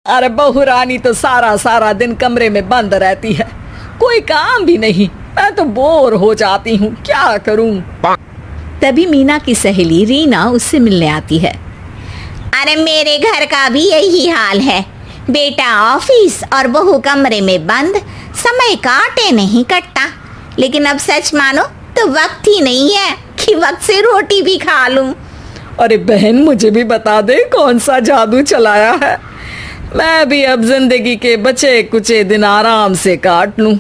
अरे बहू रानी तो सारा सारा दिन कमरे में बंद रहती है, कोई काम भी नहीं। मैं तो बोर हो जाती हूँ, क्या करूँ। तभी मीना की सहेली रीना उससे मिलने आती है। अरे मेरे घर का भी यही हाल है, बेटा ऑफिस और बहू कमरे में बंद, समय काटे नहीं कटता। लेकिन अब सच मानो तो वक्त ही नहीं है कि वक्त से रोटी भी खा लूं। अरे बहन, मुझे भी बता दे कौन सा जादू चलाया है, मैं भी अब जिंदगी के बचे कुचे दिन आराम से काट लूं।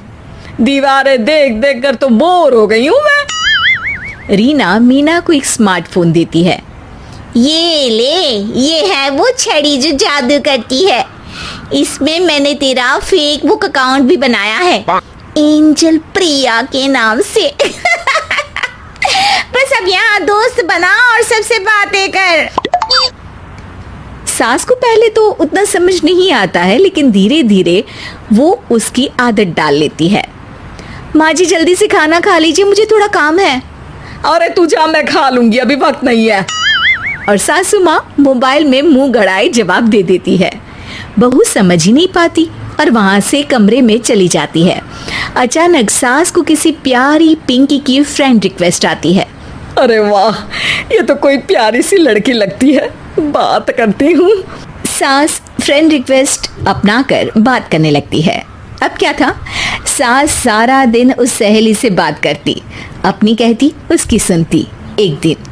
दीवारें देख देख कर तो बोर हो गई हूँ मैं। रीना मीना को एक स्मार्टफोन देती है। ये ले, ये है वो छड़ी जो जादू करती है। इसमें मैंने तेरा फेसबुक अकाउंट भी बनाया है, एंजल प्रिया के नाम से। बस अब यहाँ दोस्त बना और सबसे बातें कर। सास को पहले तो उतना समझ नहीं आता है, लेकिन धीरे धीरे वो उसकी आदत डाल लेती है। माँ जी जल्दी से खाना खा लीजिए, मुझे थोड़ा काम है। अरे तू जा, मैं खा लूंगी, अभी वक्त नहीं है। और सासू माँ मोबाइल में मुंह गड़ाए जवाब दे देती है। बहू समझ ही नहीं पाती और वहां से कमरे में चली जाती है। अचानक सास को किसी प्यारी पिंकी की फ्रेंड रिक्वेस्ट आती है। अरे वाह, ये तो कोई प्यारी सी लड़की लगती है, बात करती हूँ। सास फ्रेंड रिक्वेस्ट अपनाकर बात करने लगती है। अब क्या था, सास सारा दिन उस सहेली से बात करती, अपनी कहती, उसकी सुनती। एक दिन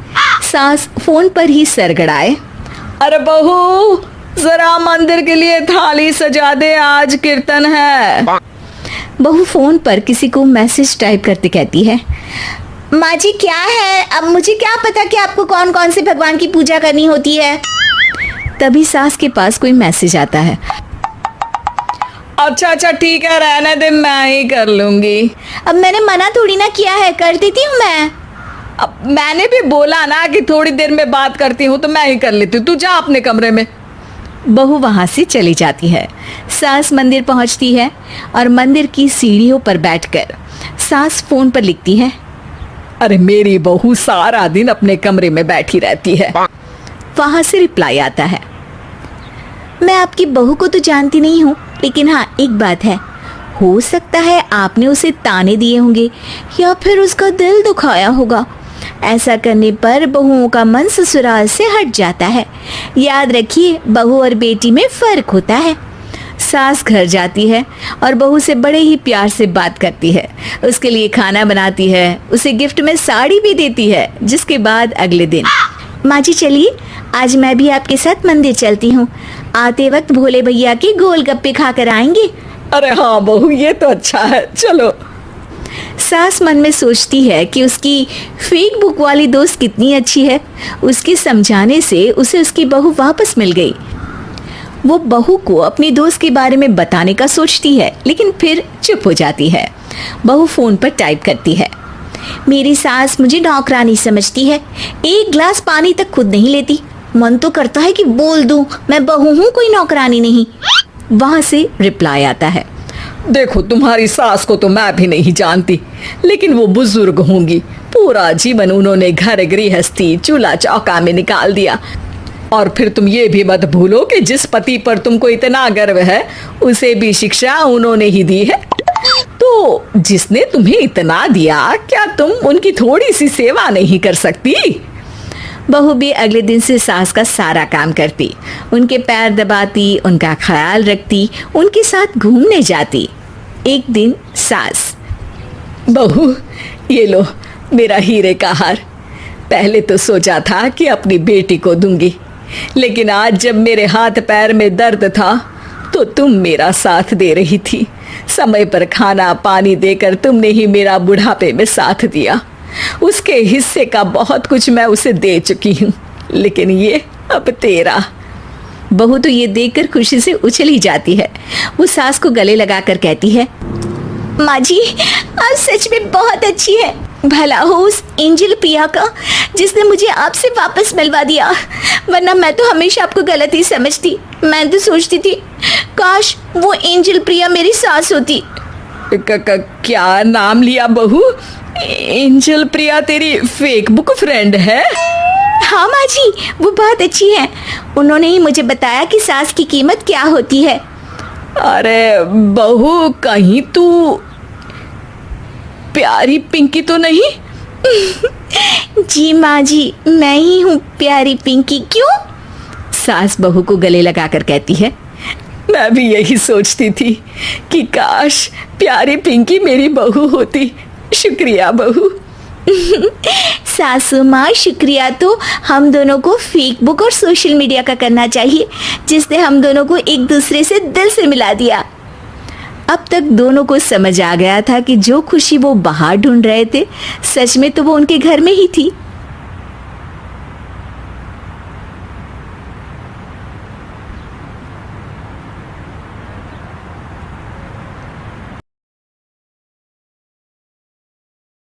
सास फोन पर ही सरगड़ाए, अरे बहू जरा मंदिर के लिए थाली सजा दे, आज कीर्तन है। बहू फोन पर किसी को मैसेज टाइप करते कहती है, माँ जी क्या है, अब मुझे क्या पता कि आपको कौन कौन से भगवान की पूजा करनी होती है। तभी सास के पास कोई मैसेज आता है। अच्छा अच्छा ठीक है, रहने दे, मैं ही कर लूंगी। अब मैंने मना थोड़ी ना किया है, कर देती हूँ मैं। अब मैंने भी बोला ना कि थोड़ी देर में बात करती हूँ, तो मैं ही कर लेती हूँ, तू जा अपने कमरे में। बहू वहां से चली जाती है। सास मंदिर पहुंचती है और मंदिर की सीढ़ियों पर बैठकर सास फोन पर लिखती है, अरे मेरी बहू सारा दिन अपने कमरे में बैठी रहती है। वहां से रिप्लाई आता है, मैं आपकी बहू को तो जानती नहीं हूँ, लेकिन हाँ एक बात है, हो सकता है आपने उसे ताने दिए होंगे या फिर उसका दिल दुखाया होगा। ऐसा करने पर बहुओं का मन ससुराल से हट जाता है। याद रखिए, बहू और बेटी में फर्क होता है। सास घर जाती है और बहू से बड़े ही प्यार से बात करती है, उसके लिए खाना बनाती है, उसे गिफ्ट में साड़ी भी देती है। जिसके बाद अगले दिन, माँ जी चलिए आज मैं भी आपके साथ मंदिर चलती हूँ, आते वक्त भोले भैया के गोलगप्पे खाकर आएंगे। अरे हाँ बहू, ये तो अच्छा है, चलो। सास मन में सोचती है कि उसकी फेक बुक वाली दोस्त कितनी अच्छी है। उसके समझाने से उसे उसकी बहू वापस मिल गई। वो बहू को अपनी दोस्त के बारे में बताने का सोचती है, लेकिन फिर चुप हो जाती है। बहू फोन पर टाइप करती है, मेरी सास मुझे नौकरानी समझती है, एक गिलास पानी तक खुद नहीं लेती। मन तो करता है कि बोल दूं, मैं बहू हूँ, कोई नौकरानी नहीं। वहां से रिप्लाई आता है, देखो तुम्हारी सास को तो मैं भी नहीं जानती, लेकिन वो बुजुर्ग होंगी, पूरा जीवन उन्होंने घर गृहस्थी चूल्हा चौका में निकाल दिया। और फिर तुम ये भी मत भूलो कि जिस पति पर तुमको इतना गर्व है, उसे भी शिक्षा उन्होंने ही दी है। तो जिसने तुम्हें इतना दिया, क्या तुम उनकी थोड़ी सी सेवा नहीं कर सकती? बहू भी अगले दिन से सास का सारा काम करती, उनके पैर दबाती, उनका ख्याल रखती, उनके साथ घूमने जाती। एक दिन सास, बहू ये लो मेरा हीरे का हार, पहले तो सोचा था कि अपनी बेटी को दूंगी, लेकिन आज जब मेरे हाथ पैर में दर्द था तो तुम मेरा साथ दे रही थी। समय पर खाना पानी देकर तुमने ही मेरा बुढ़ापे में साथ दिया। उसके हिस्से का बहुत कुछ मैं उसे दे चुकी हूँ, लेकिन ये अब तेरा। बहू तो ये देखकर खुशी से उछली जाती है। वो सास को गले लगाकर कहती है, माँ जी आप सच में बहुत अच्छी है। भला हो उस एंजल प्रिया का जिसने मुझे आपसे वापस मिलवा दिया, वरना मैं तो हमेशा आपको गलत ही समझती। मैं तो सोचती थी काश वो एंजल प्रिया मेरी सास होती। क्या नाम लिया बहू? एंजल प्रिया तेरी फेक बुक फ्रेंड है? हाँ माँ जी, वो बहुत अच्छी है। उन्होंने ही मुझे बताया कि सास की कीमत क्या होती है। अरे बहू, कहीं तू प्यारी पिंकी तो नहीं? जी माँ जी, मैं ही हूँ प्यारी पिंकी। क्यों? सास बहू को गले लगाकर कहती है। मैं भी यही सोचती थी कि काश प्यारी पिंकी मेरी बहू होती। शुक्रिया बहू। सासू माँ, शुक्रिया तो हम दोनों को फेसबुक और सोशल मीडिया का करना चाहिए, जिसने हम दोनों को एक दूसरे से दिल से मिला दिया। अब तक दोनों को समझ आ गया था कि जो खुशी वो बाहर ढूंढ रहे थे, सच में तो वो उनके घर में ही थी।